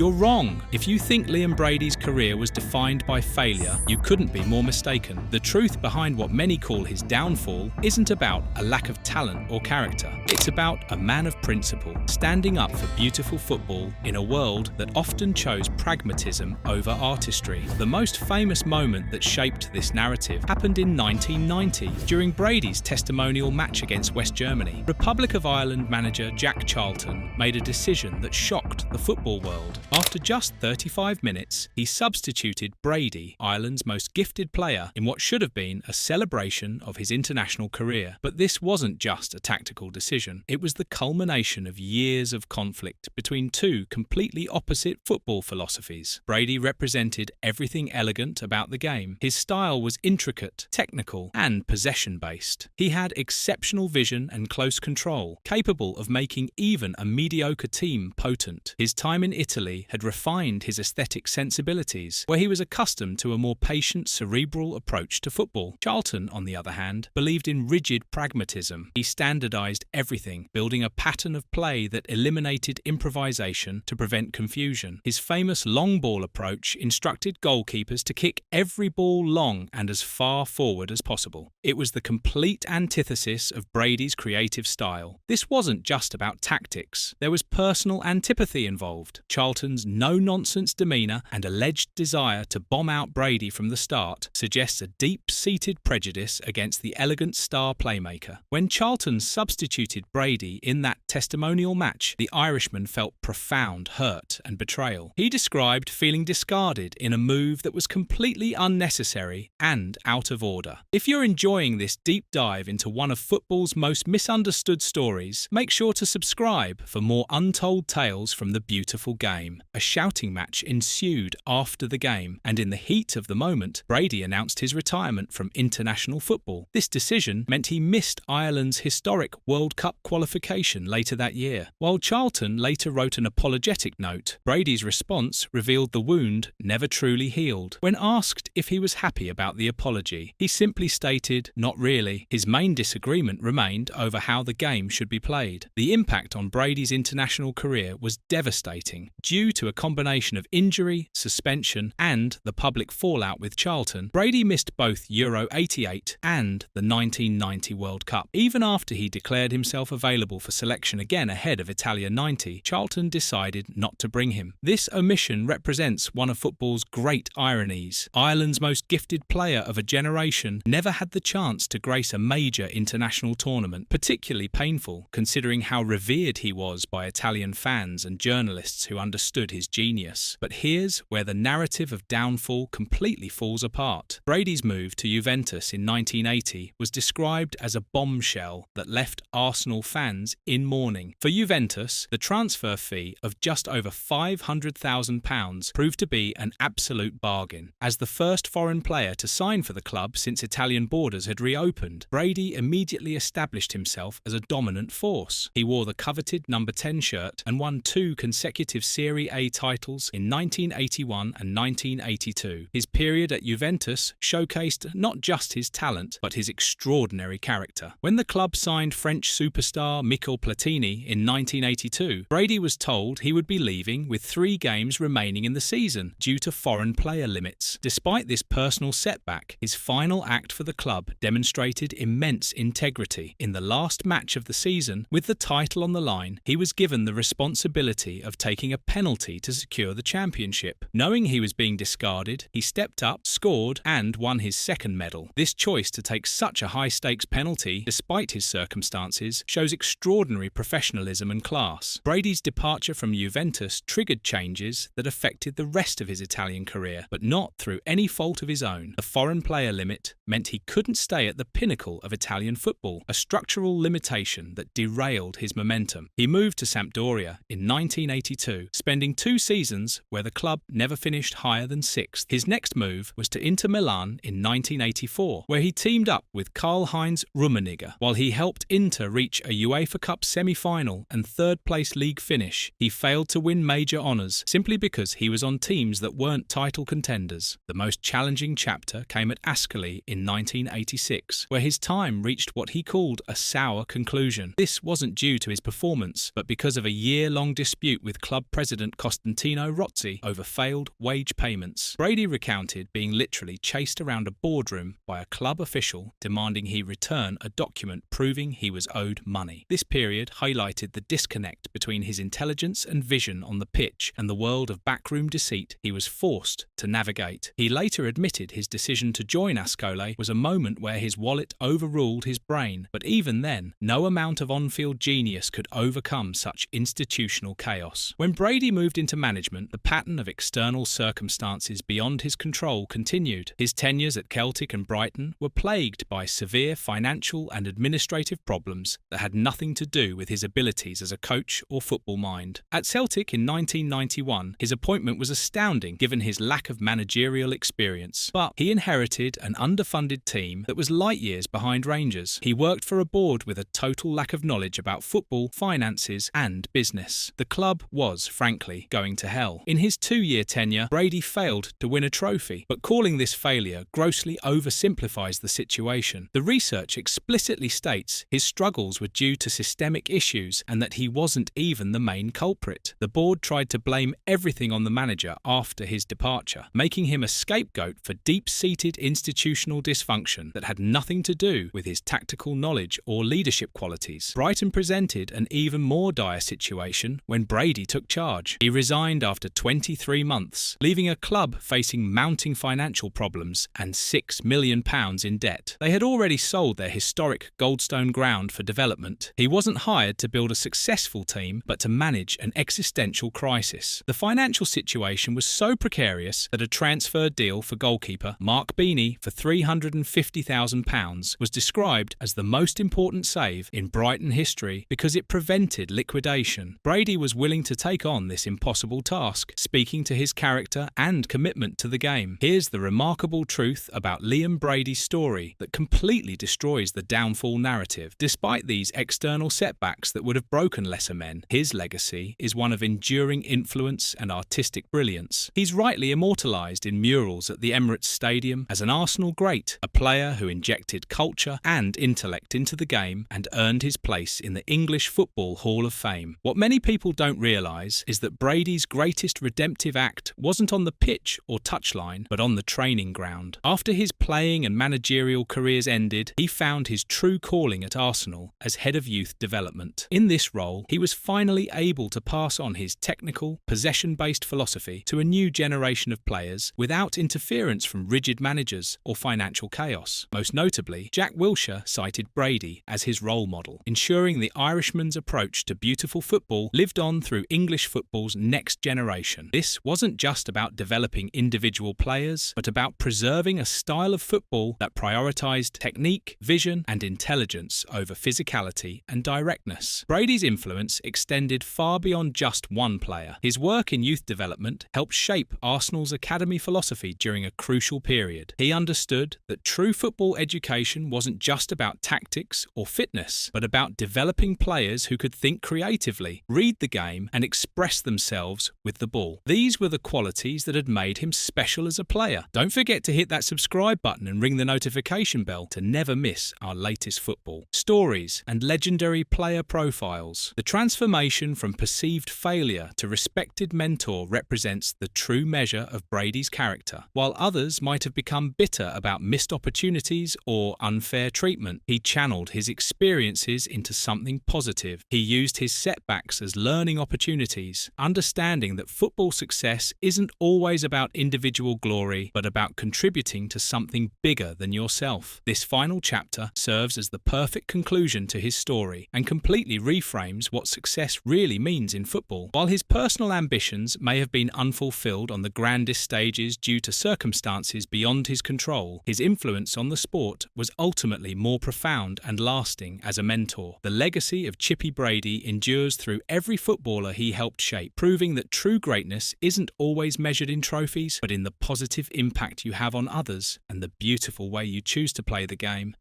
You're wrong. If you think Liam Brady's career was defined by failure, you couldn't be more mistaken. The truth behind what many call his downfall isn't about a lack of talent or character. It's about a man of principle, standing up for beautiful football in a world that often chose pragmatism over artistry. The most famous moment that shaped this narrative happened in 1990, during Brady's testimonial match against West Germany. Republic of Ireland manager Jack Charlton made a decision that shocked the football world. After just 35 minutes, he substituted Brady, Ireland's most gifted player, in what should have been a celebration of his international career. But this wasn't just a tactical decision. It was the culmination of years of conflict between two completely opposite football philosophies. Brady represented everything elegant about the game. His style was intricate, technical, and possession-based. He had exceptional vision and close control, capable of making even a mediocre team potent. His time in Italy had refined his aesthetic sensibilities, where he was accustomed to a more patient, cerebral approach to football. Charlton, on the other hand, believed in rigid pragmatism. He standardized everything, building a pattern of play that eliminated improvisation to prevent confusion. His famous long ball approach instructed goalkeepers to kick every ball long and as far forward as possible. It was the complete antithesis of Brady's creative style. This wasn't just about tactics. There was personal antipathy involved. Charlton's no-nonsense demeanour and alleged desire to bomb out Brady from the start suggests a deep-seated prejudice against the elegant star playmaker. When Charlton substituted Brady in that testimonial match, the Irishman felt profound hurt and betrayal. He described feeling discarded in a move that was completely unnecessary and out of order. If you're enjoying this deep dive into one of football's most misunderstood stories, make sure to subscribe for more untold tales from the beautiful game. A shouting match ensued after the game, and in the heat of the moment, Brady announced his retirement from international football. This decision meant he missed Ireland's historic World Cup qualification later that year. While Charlton later wrote an apologetic note, Brady's response revealed the wound never truly healed. When asked if he was happy about the apology, he simply stated, "Not really." His main disagreement remained over how the game should be played. The impact on Brady's international career was devastating. Due to a combination of injury, suspension, and the public fallout with Charlton, Brady missed both Euro '88 and the 1990 World Cup. Even after he declared himself available for selection again ahead of Italia '90, Charlton decided not to bring him. This omission represents one of football's great ironies. Ireland's most gifted player of a generation never had the chance to grace a major international tournament, particularly painful considering how revered he was by Italian fans and journalists who understood his genius. But here's where the narrative of downfall completely falls apart. Brady's move to Juventus in 1980 was described as a bombshell that left Arsenal fans in mourning. For Juventus, the transfer fee of just over £500,000 proved to be an absolute bargain. As the first foreign player to sign for the club since Italian borders had reopened, Brady immediately established himself as a dominant force. He wore the coveted number 10 shirt and won 2 consecutive Serie A titles in 1981 and 1982. His period at Juventus showcased not just his talent, but his extraordinary character. When the club signed French superstar Michel Platini in 1982, Brady was told he would be leaving with 3 games remaining in the season due to foreign player limits. Despite this personal setback, his final act for the club demonstrated immense integrity. In the last match of the season, with the title on the line, he was given the responsibility of taking a penalty to secure the championship. Knowing he was being discarded, he stepped up, scored, and won his second medal. This choice to take such a high-stakes penalty, despite his circumstances, shows extraordinary professionalism and class. Brady's departure from Juventus triggered changes that affected the rest of his Italian career, but not through any fault of his own. The foreign player limit meant he couldn't stay at the pinnacle of Italian football, a structural limitation that derailed his momentum. He moved to Sampdoria in 1982, spending 2 seasons where the club never finished higher than 6th. His next move was to Inter Milan in 1984, where he teamed up with Karl-Heinz Rummenigge. While he helped Inter reach a UEFA Cup semi-final and third-place league finish, he failed to win major honours simply because he was on teams that weren't title contenders. The most challenging chapter came at Ascoli in 1986, where his time reached what he called a sour conclusion. This wasn't due to his performance, but because of a year-long dispute with club president assistant Costantino Rozzi over failed wage payments. Brady recounted being literally chased around a boardroom by a club official demanding he return a document proving he was owed money. This period highlighted the disconnect between his intelligence and vision on the pitch and the world of backroom deceit he was forced to navigate. He later admitted his decision to join Ascoli was a moment where his wallet overruled his brain, but even then, no amount of on-field genius could overcome such institutional chaos. When Brady moved into management, the pattern of external circumstances beyond his control continued. His tenures at Celtic and Brighton were plagued by severe financial and administrative problems that had nothing to do with his abilities as a coach or football mind. At Celtic in 1991, his appointment was astounding given his lack of managerial experience, but he inherited an underfunded team that was light years behind Rangers. He worked for a board with a total lack of knowledge about football, finances, and business. The club was, frankly, going to hell. In his 2-year tenure, Brady failed to win a trophy, but calling this failure grossly oversimplifies the situation. The research explicitly states his struggles were due to systemic issues and that he wasn't even the main culprit. The board tried to blame everything on the manager after his departure, making him a scapegoat for deep-seated institutional dysfunction that had nothing to do with his tactical knowledge or leadership qualities. Brighton presented an even more dire situation when Brady took charge. He resigned after 23 months, leaving a club facing mounting financial problems and £6 million in debt. They had already sold their historic Goldstone ground for development. He wasn't hired to build a successful team, but to manage an existential crisis. The financial situation was so precarious that a transfer deal for goalkeeper Mark Beanie for £350,000 was described as the most important save in Brighton history because it prevented liquidation. Brady was willing to take on this impossible task, speaking to his character and commitment to the game. Here's the remarkable truth about Liam Brady's story that completely destroys the downfall narrative. Despite these external setbacks that would have broken lesser men, his legacy is one of enduring influence and artistic brilliance. He's rightly immortalised in murals at the Emirates Stadium as an Arsenal great, a player who injected culture and intellect into the game and earned his place in the English Football Hall of Fame. What many people don't realise is that Brady's greatest redemptive act wasn't on the pitch or touchline, but on the training ground. After his playing and managerial careers ended, he found his true calling at Arsenal as head of youth development. In this role, he was finally able to pass on his technical, possession-based philosophy to a new generation of players without interference from rigid managers or financial chaos. Most notably, Jack Wilshere cited Brady as his role model, ensuring the Irishman's approach to beautiful football lived on through English football's next generation. This wasn't just about developing individual players, but about preserving a style of football that prioritised technique, vision, and intelligence over physicality and directness. Brady's influence extended far beyond just one player. His work in youth development helped shape Arsenal's academy philosophy during a crucial period. He understood that true football education wasn't just about tactics or fitness, but about developing players who could think creatively, read the game, and express themselves with the ball. These were the qualities that had made him special as a player. Don't forget to hit that subscribe button and ring the notification bell to never miss our latest football stories and legendary player profiles. The transformation from perceived failure to respected mentor represents the true measure of Brady's character. While others might have become bitter about missed opportunities or unfair treatment, he channeled his experiences into something positive. He used his setbacks as learning opportunities, understanding that football success isn't always about individual glory, but about contributing to something bigger than yourself. This final chapter serves as the perfect conclusion to his story and completely reframes what success really means in football. While his personal ambitions may have been unfulfilled on the grandest stages due to circumstances beyond his control, his influence on the sport was ultimately more profound and lasting as a mentor. The legacy of Chippy Brady endures through every footballer he helped shape, proving that true greatness isn't always measured in trophies, but in the positive impact you have on others and the beautiful way you choose to play the game.